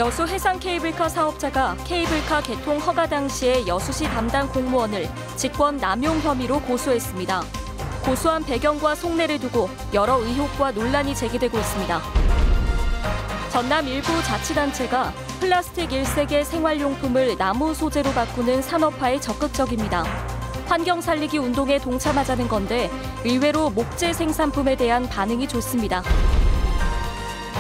여수 해상 케이블카 사업자가 케이블카 개통 허가 당시의 여수시 담당 공무원을 직권 남용 혐의로 고소했습니다. 고소한 배경과 속내를 두고 여러 의혹과 논란이 제기되고 있습니다. 전남 일부 자치단체가 플라스틱 1세계 생활용품을 나무 소재로 바꾸는 산업화에 적극적입니다. 환경 살리기 운동에 동참하자는 건데 의외로 목재 생산품에 대한 반응이 좋습니다.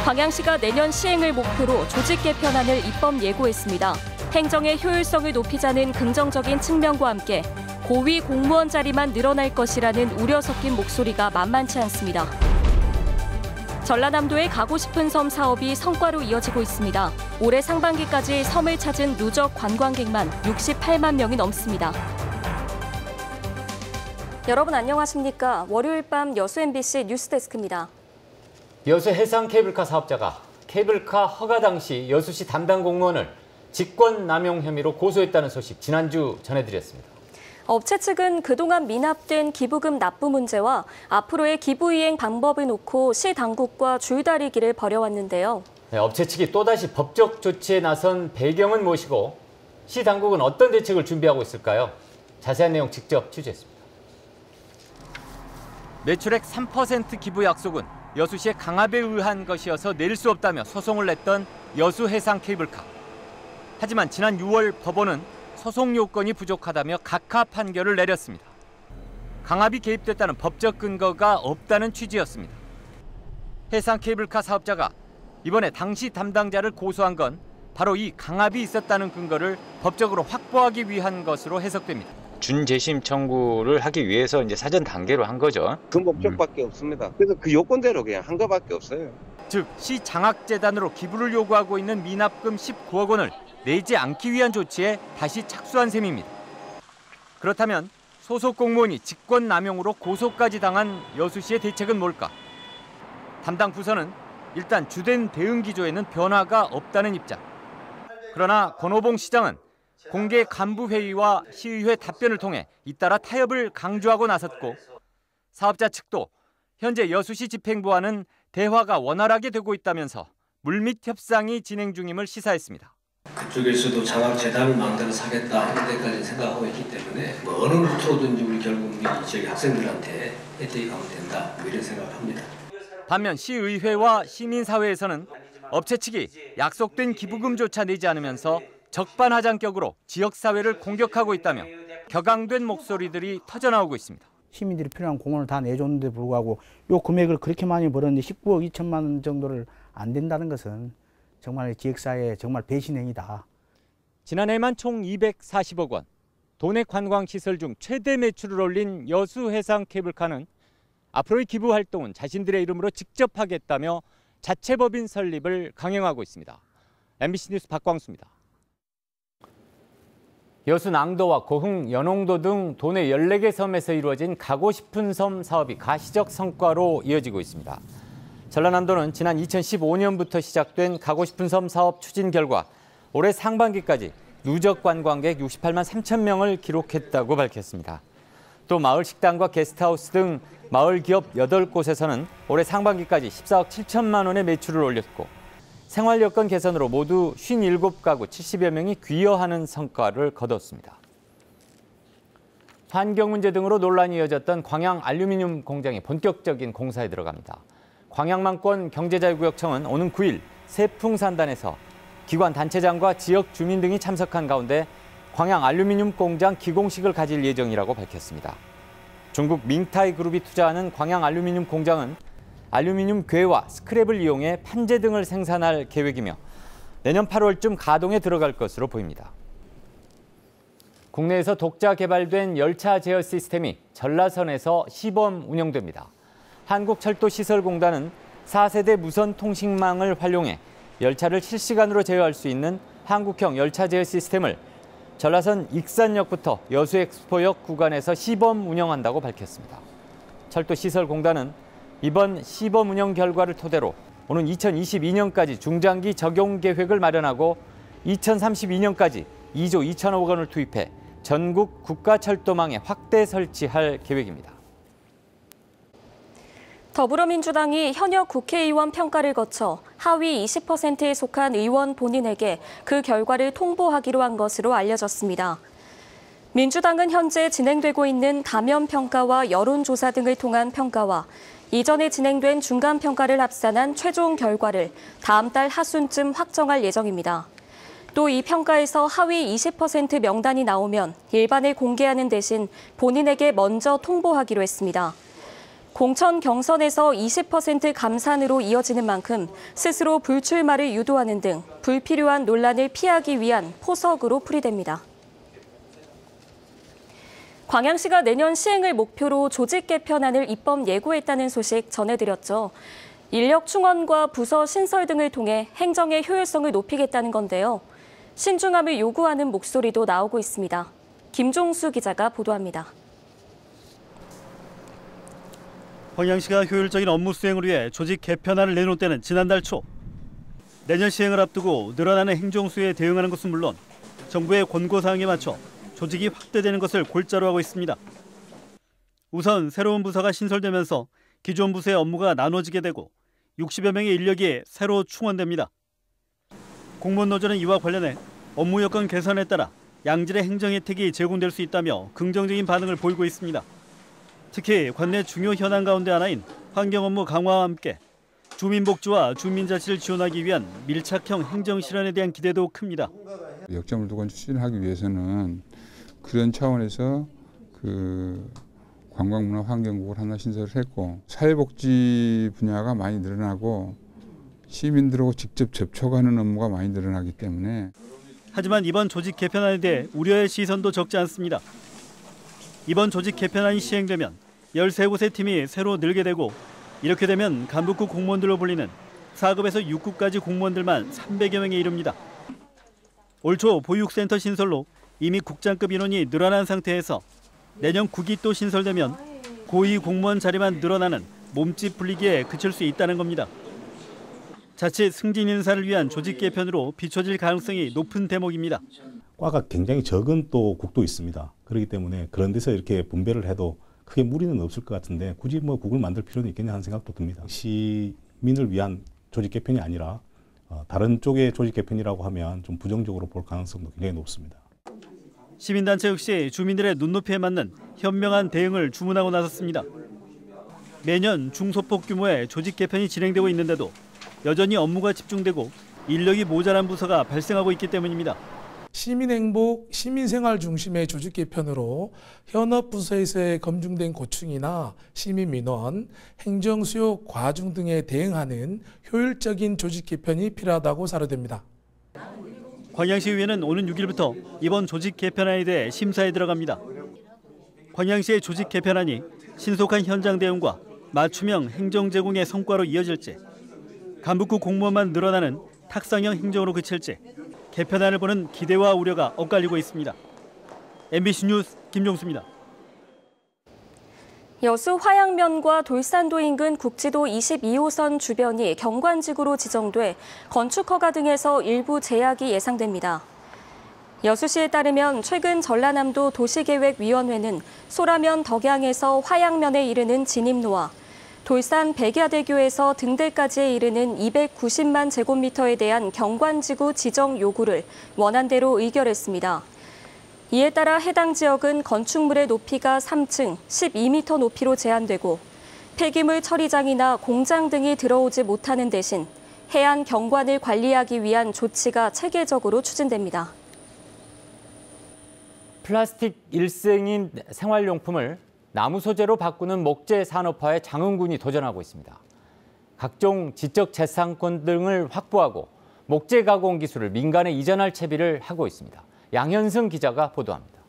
광양시가 내년 시행을 목표로 조직 개편안을 입법 예고했습니다. 행정의 효율성을 높이자는 긍정적인 측면과 함께 고위 공무원 자리만 늘어날 것이라는 우려 섞인 목소리가 만만치 않습니다. 전라남도의 가고 싶은 섬 사업이 성과로 이어지고 있습니다. 올해 상반기까지 섬을 찾은 누적 관광객만 68만 명이 넘습니다. 여러분 안녕하십니까? 월요일 밤 여수 MBC 뉴스데스크입니다. 여수 해상 케이블카 사업자가 케이블카 허가 당시 여수시 담당 공무원을 직권 남용 혐의로 고소했다는 소식 지난주 전해드렸습니다. 업체 측은 그동안 미납된 기부금 납부 문제와 앞으로의 기부 이행 방법을 놓고 시 당국과 줄다리기를 벌여왔는데요. 네, 업체 측이 또다시 법적 조치에 나선 배경은 무엇이고 시 당국은 어떤 대책을 준비하고 있을까요? 자세한 내용 직접 취재했습니다. 매출액 3% 기부 약속은 여수시의 강압에 의한 것이어서 낼 수 없다며 소송을 냈던 여수 해상 케이블카. 하지만 지난 6월 법원은 소송 요건이 부족하다며 각하 판결을 내렸습니다. 강압이 개입됐다는 법적 근거가 없다는 취지였습니다. 해상 케이블카 사업자가 이번에 당시 담당자를 고소한 건 바로 이 강압이 있었다는 근거를 법적으로 확보하기 위한 것으로 해석됩니다. 준재심 청구를 하기 위해서 이제 사전 단계로 한 거죠. 그 목적밖에 없습니다. 그래서 그 요건대로 그냥 한 거밖에 없어요. 즉, 시 장학재단으로 기부를 요구하고 있는 미납금 19억 원을 내지 않기 위한 조치에 다시 착수한 셈입니다. 그렇다면 소속 공무원이 직권 남용으로 고소까지 당한 여수시의 대책은 뭘까? 담당 부서는 일단 주된 대응 기조에는 변화가 없다는 입장. 그러나 권오봉 시장은 공개 간부 회의와 시의회 답변을 통해 잇따라 타협을 강조하고 나섰고 사업자 측도 현재 여수시 집행부와는 대화가 원활하게 되고 있다면서 물밑 협상이 진행 중임을 시사했습니다. 그쪽에서도 장학재단을 만들어서 하겠다 할 때까지 생각하고 있기 때문에 어느 루트로든지 우리 결국 저희 학생들한테 혜택이 가면 된다 이런 생각을 합니다. 반면 시의회와 시민사회에서는 업체 측이 약속된 기부금조차 내지 않으면서 적반하장격으로 지역사회를 공격하고 있다며 격앙된 목소리들이 터져나오고 있습니다. 시민들이 필요한 공원을 다 내줬는데 불구하고 이 금액을 그렇게 많이 벌었는데 19억 2천만 원 정도를 안 된다는 것은 정말 지역사회의 정말 배신 행위다. 지난해만 총 240억 원, 도내 관광시설 중 최대 매출을 올린 여수 해상 케이블카는 앞으로의 기부 활동은 자신들의 이름으로 직접 하겠다며 자체법인 설립을 강행하고 있습니다. MBC 뉴스 박광수입니다. 여수 낭도와 고흥, 연홍도 등 도내 14개 섬에서 이루어진 가고 싶은 섬 사업이 가시적 성과로 이어지고 있습니다. 전라남도는 지난 2015년부터 시작된 가고 싶은 섬 사업 추진 결과 올해 상반기까지 누적 관광객 68만 3천 명을 기록했다고 밝혔습니다. 또 마을 식당과 게스트하우스 등 마을 기업 8곳에서는 올해 상반기까지 14억 7천만 원의 매출을 올렸고 생활 여건 개선으로 모두 57가구 70여 명이 귀여하는 성과를 거뒀습니다. 환경 문제 등으로 논란이 이어졌던 광양 알루미늄 공장이 본격적인 공사에 들어갑니다. 광양만권 경제자유구역청은 오는 9일 세풍산단에서 기관 단체장과 지역 주민 등이 참석한 가운데 광양 알루미늄 공장 기공식을 가질 예정이라고 밝혔습니다. 중국 밍타이 그룹이 투자하는 광양 알루미늄 공장은 알루미늄 괴와 스크랩을 이용해 판재 등을 생산할 계획이며 내년 8월쯤 가동에 들어갈 것으로 보입니다. 국내에서 독자 개발된 열차 제어 시스템이 전라선에서 시범 운영됩니다. 한국철도시설공단은 4세대 무선 통신망을 활용해 열차를 실시간으로 제어할 수 있는 한국형 열차 제어 시스템을 전라선 익산역부터 여수엑스포역 구간에서 시범 운영한다고 밝혔습니다. 철도시설공단은 이번 시범 운영 결과를 토대로 오는 2022년까지 중장기 적용 계획을 마련하고 2032년까지 2조 2천억 원을 투입해 전국 국가철도망에 확대 설치할 계획입니다. 더불어민주당이 현역 국회의원 평가를 거쳐 하위 20%에 속한 의원 본인에게 그 결과를 통보하기로 한 것으로 알려졌습니다. 민주당은 현재 진행되고 있는 가면 평가와 여론조사 등을 통한 평가와 이전에 진행된 중간평가를 합산한 최종 결과를 다음 달 하순쯤 확정할 예정입니다. 또 이 평가에서 하위 20% 명단이 나오면 일반에 공개하는 대신 본인에게 먼저 통보하기로 했습니다. 공천 경선에서 20% 감산으로 이어지는 만큼 스스로 불출마를 유도하는 등 불필요한 논란을 피하기 위한 포석으로 풀이됩니다. 광양시가 내년 시행을 목표로 조직 개편안을 입법 예고했다는 소식 전해드렸죠. 인력 충원과 부서 신설 등을 통해 행정의 효율성을 높이겠다는 건데요. 신중함을 요구하는 목소리도 나오고 있습니다. 김종수 기자가 보도합니다. 광양시가 효율적인 업무 수행을 위해 조직 개편안을 내놓은 때는 지난달 초. 내년 시행을 앞두고 늘어나는 행정수에 대응하는 것은 물론 정부의 권고사항에 맞춰 조직이 확대되는 것을 골자로 하고 있습니다. 우선 새로운 부서가 신설되면서 기존 부서의 업무가 나눠지게 되고 60여 명의 인력이 새로 충원됩니다. 공무원 노조는 이와 관련해 업무 여건 개선에 따라 양질의 행정 혜택이 제공될 수 있다며 긍정적인 반응을 보이고 있습니다. 특히 관내 중요 현안 가운데 하나인 환경 업무 강화와 함께 주민복지와 주민자치를 지원하기 위한 밀착형 행정 실현에 대한 기대도 큽니다. 역점을 두고 추진하기 위해서는 그런 차원에서 관광문화환경국을 하나 신설을 했고 사회복지 분야가 많이 늘어나고 시민들하고 직접 접촉하는 업무가 많이 늘어나기 때문에. 하지만 이번 조직 개편안에 대해 우려의 시선도 적지 않습니다. 이번 조직 개편안이 시행되면 13곳의 팀이 새로 늘게 되고 이렇게 되면 간부급 공무원들로 불리는 4급에서 6급까지 공무원들만 300여 명에 이릅니다. 올 초 보육센터 신설로 이미 국장급 인원이 늘어난 상태에서 내년 9기 또 신설되면 고위 공무원 자리만 늘어나는 몸집 불리기에 그칠 수 있다는 겁니다. 자칫 승진 인사를 위한 조직 개편으로 비춰질 가능성이 높은 대목입니다. 과가 굉장히 적은 또 국도 있습니다. 그렇기 때문에 그런 데서 이렇게 분배를 해도 크게 무리는 없을 것 같은데 굳이 국을 만들 필요는 있겠냐 하는 생각도 듭니다. 시민을 위한 조직 개편이 아니라 다른 쪽의 조직 개편이라고 하면 좀 부정적으로 볼 가능성도 굉장히 높습니다. 시민단체 역시 주민들의 눈높이에 맞는 현명한 대응을 주문하고 나섰습니다. 매년 중소폭 규모의 조직 개편이 진행되고 있는데도 여전히 업무가 집중되고 인력이 모자란 부서가 발생하고 있기 때문입니다. 시민행복, 시민생활 중심의 조직 개편으로 현업 부서에서의 검증된 고충이나 시민민원, 행정수요 과중 등에 대응하는 효율적인 조직 개편이 필요하다고 사료됩니다. 광양시의회는 오는 6일부터 이번 조직 개편안에 대해 심사에 들어갑니다. 광양시의 조직 개편안이 신속한 현장 대응과 맞춤형 행정 제공의 성과로 이어질지, 간부급 공무원만 늘어나는 탁상형 행정으로 그칠지 개편안을 보는 기대와 우려가 엇갈리고 있습니다. MBC 뉴스 김종수입니다. 여수 화양면과 돌산도 인근 국지도 22호선 주변이 경관지구로 지정돼 건축 허가 등에서 일부 제약이 예상됩니다. 여수시에 따르면 최근 전라남도 도시계획위원회는 소라면 덕양에서 화양면에 이르는 진입로와 돌산 백야대교에서 등대까지에 이르는 290만 제곱미터에 대한 경관지구 지정 요구를 원안대로 의결했습니다. 이에 따라 해당 지역은 건축물의 높이가 3층, 12m 높이로 제한되고 폐기물 처리장이나 공장 등이 들어오지 못하는 대신 해안 경관을 관리하기 위한 조치가 체계적으로 추진됩니다. 플라스틱 일생인 생활용품을 나무 소재로 바꾸는 목재 산업화에 장흥군이 도전하고 있습니다. 각종 지적 재산권 등을 확보하고 목재 가공 기술을 민간에 이전할 채비를 하고 있습니다. 양현승 기자가 보도합니다.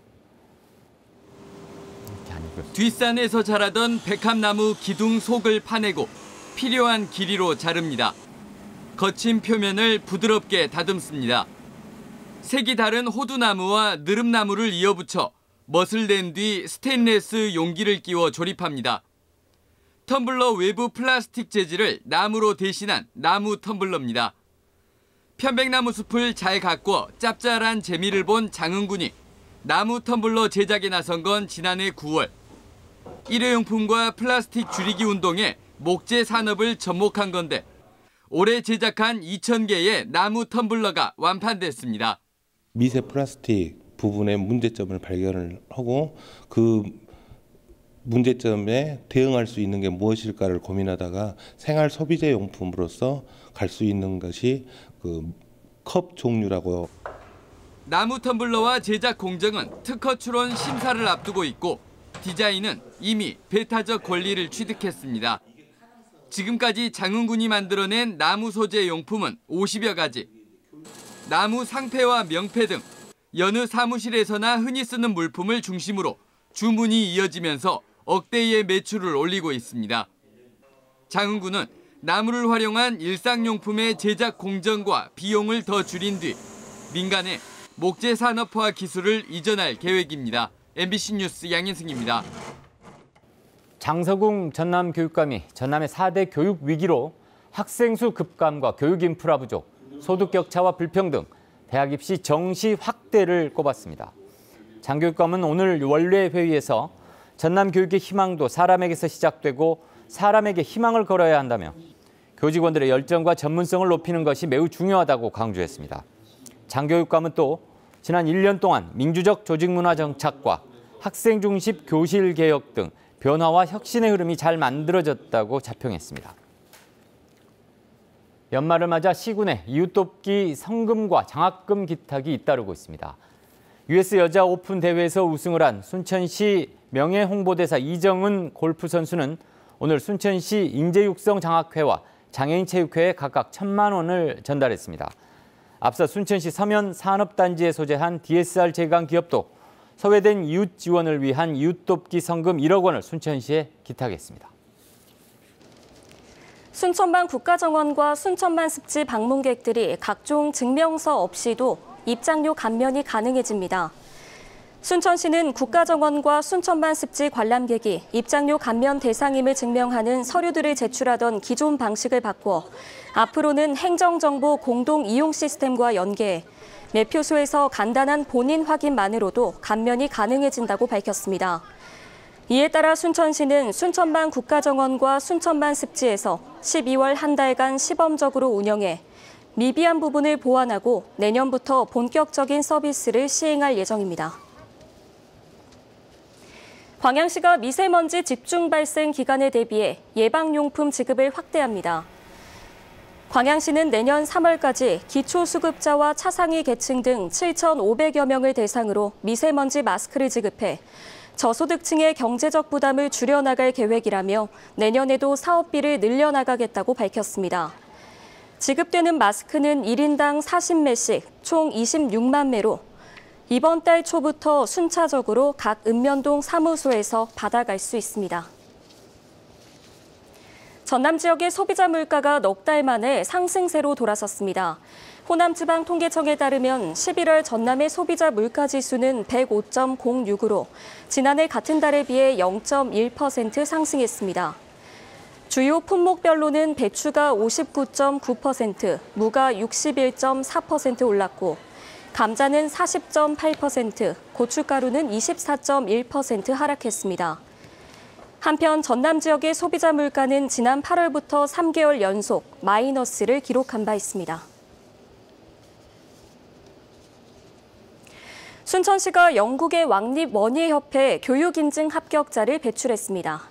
뒷산에서 자라던 백합나무 기둥 속을 파내고 필요한 길이로 자릅니다. 거친 표면을 부드럽게 다듬습니다. 색이 다른 호두나무와 느릅나무를 이어붙여 멋을 낸 뒤 스테인레스 용기를 끼워 조립합니다. 텀블러 외부 플라스틱 재질을 나무로 대신한 나무 텀블러입니다. 편백나무 숲을 잘 가꿔 짭짤한 재미를 본 장흥군이 나무 텀블러 제작에 나선 건 지난해 9월. 일회용품과 플라스틱 줄이기 운동에 목재 산업을 접목한 건데 올해 제작한 2,000개의 나무 텀블러가 완판됐습니다. 미세 플라스틱 부분의 문제점을 발견을 하고 그 문제점에 대응할 수 있는 게 무엇일까를 고민하다가 생활 소비재 용품으로서 갈 수 있는 것이 그 컵 종류라고요. 나무 텀블러와 제작 공정은 특허 출원 심사를 앞두고 있고 디자인은 이미 배타적 권리를 취득했습니다. 지금까지 장흥군이 만들어낸 나무 소재 용품은 50여 가지. 나무 상패와 명패 등 여느 사무실에서나 흔히 쓰는 물품을 중심으로 주문이 이어지면서 억대의 매출을 올리고 있습니다. 장흥군은 나무를 활용한 일상용품의 제작 공정과 비용을 더 줄인 뒤 민간에 목재 산업화 기술을 이전할 계획입니다. MBC 뉴스 양인승입니다. 장서궁 전남교육감이 전남의 4대 교육 위기로 학생 수 급감과 교육 인프라 부족, 소득 격차와 불평등, 대학 입시 정시 확대를 꼽았습니다. 장 교육감은 오늘 원외 회의에서 전남 교육의 희망도 사람에게서 시작되고 사람에게 희망을 걸어야 한다며 교직원들의 열정과 전문성을 높이는 것이 매우 중요하다고 강조했습니다. 장 교육감은 또 지난 1년 동안 민주적 조직문화 정착과 학생 중심 교실 개혁 등 변화와 혁신의 흐름이 잘 만들어졌다고 자평했습니다. 연말을 맞아 시군에 이웃돕기 성금과 장학금 기탁이 잇따르고 있습니다. US 여자 오픈 대회에서 우승을 한 순천시 명예홍보대사 이정은 골프 선수는 오늘 순천시 인재육성 장학회와 장애인 체육회에 각각 1,000만 원을 전달했습니다. 앞서 순천시 서면 산업단지에 소재한 DSR 제강 기업도 소외된 이웃 지원을 위한 이웃돕기 성금 1억 원을 순천시에 기탁했습니다. 순천만 국가정원과 순천만 습지 방문객들이 각종 증명서 없이도 입장료 감면이 가능해집니다. 순천시는 국가정원과 순천만 습지 관람객이 입장료 감면 대상임을 증명하는 서류들을 제출하던 기존 방식을 바꿔 앞으로는 행정정보 공동 이용 시스템과 연계해 매표소에서 간단한 본인 확인만으로도 감면이 가능해진다고 밝혔습니다. 이에 따라 순천시는 순천만 국가정원과 순천만 습지에서 12월 한 달간 시범적으로 운영해 미비한 부분을 보완하고 내년부터 본격적인 서비스를 시행할 예정입니다. 광양시가 미세먼지 집중 발생 기간에 대비해 예방용품 지급을 확대합니다. 광양시는 내년 3월까지 기초수급자와 차상위 계층 등 7,500여 명을 대상으로 미세먼지 마스크를 지급해 저소득층의 경제적 부담을 줄여나갈 계획이라며 내년에도 사업비를 늘려나가겠다고 밝혔습니다. 지급되는 마스크는 1인당 40매씩 총 26만 매로 이번 달 초부터 순차적으로 각 읍면동 사무소에서 받아갈 수 있습니다. 전남 지역의 소비자 물가가 넉 달 만에 상승세로 돌아섰습니다. 호남지방통계청에 따르면 11월 전남의 소비자 물가지수는 105.06으로 지난해 같은 달에 비해 0.1% 상승했습니다. 주요 품목별로는 배추가 59.9%, 무가 61.4% 올랐고 감자는 40.8%, 고춧가루는 24.1% 하락했습니다. 한편 전남 지역의 소비자 물가는 지난 8월부터 3개월 연속 마이너스를 기록한 바 있습니다. 순천시가 영국의 왕립원예협회 교육인증 합격자를 배출했습니다.